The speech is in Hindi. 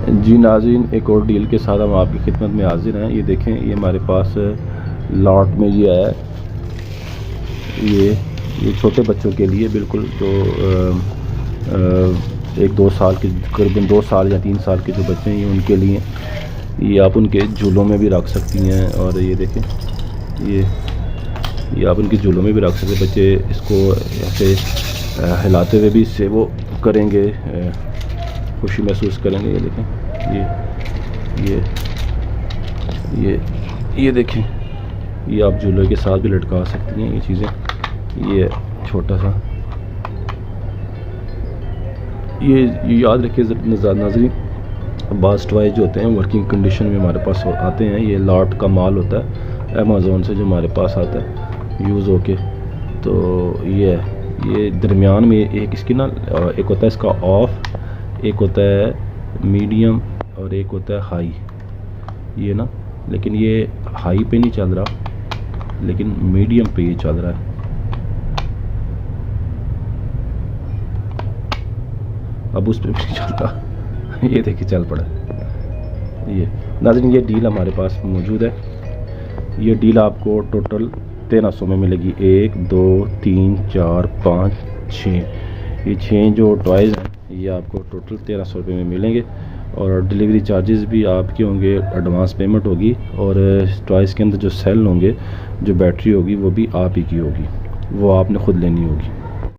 जी नाज़रीन, एक और डील के साथ हम आपकी खिदमत में हाजिर हैं। ये देखें, ये हमारे पास लॉट में ये आया है। ये छोटे बच्चों के लिए बिल्कुल जो 1-2 साल के, करीबन 2 साल या 3 साल के जो बच्चे हैं, ये उनके लिए। ये आप उनके झूलों में भी रख सकती हैं। और ये देखें, ये आप उनके झूलों में भी रख सकते हैं। बच्चे इसको ऐसे हिलाते हुए भी इससे वो करेंगे, खुशी महसूस करेंगे। ये देखें, ये देखें, ये आप झूले के साथ भी लटका सकती हैं ये चीज़ें। ये छोटा सा, ये याद रखिए नाज़रीन, बाज़ टॉय जो होते हैं वर्किंग कंडीशन में हमारे पास आते हैं। ये लॉट का माल होता है अमेज़ोन से जो हमारे पास आता है यूज़ होके। तो ये दरमियान में एक इसकी ना, एक होता है इसका ऑफ, एक होता है मीडियम और एक होता है हाई। ये ना, लेकिन ये हाई पे नहीं चल रहा, लेकिन मीडियम पे ये चल रहा है। अब उस पे भी नहीं चलता। ये देखिए चल पड़ा। ये नाज़रीन, ये डील हमारे पास मौजूद है। ये डील आपको टोटल 1300 में मिलेगी। 1 2 3 4 5 6, ये 6 जो टॉयज़ हैं ये आपको टोटल 1300 रुपये में मिलेंगे। और डिलीवरी चार्जेस भी आपके होंगे, एडवांस पेमेंट होगी। और टॉयज़ के अंदर जो सेल होंगे, जो बैटरी होगी, वो भी आप ही की होगी, वो आपने ख़ुद लेनी होगी।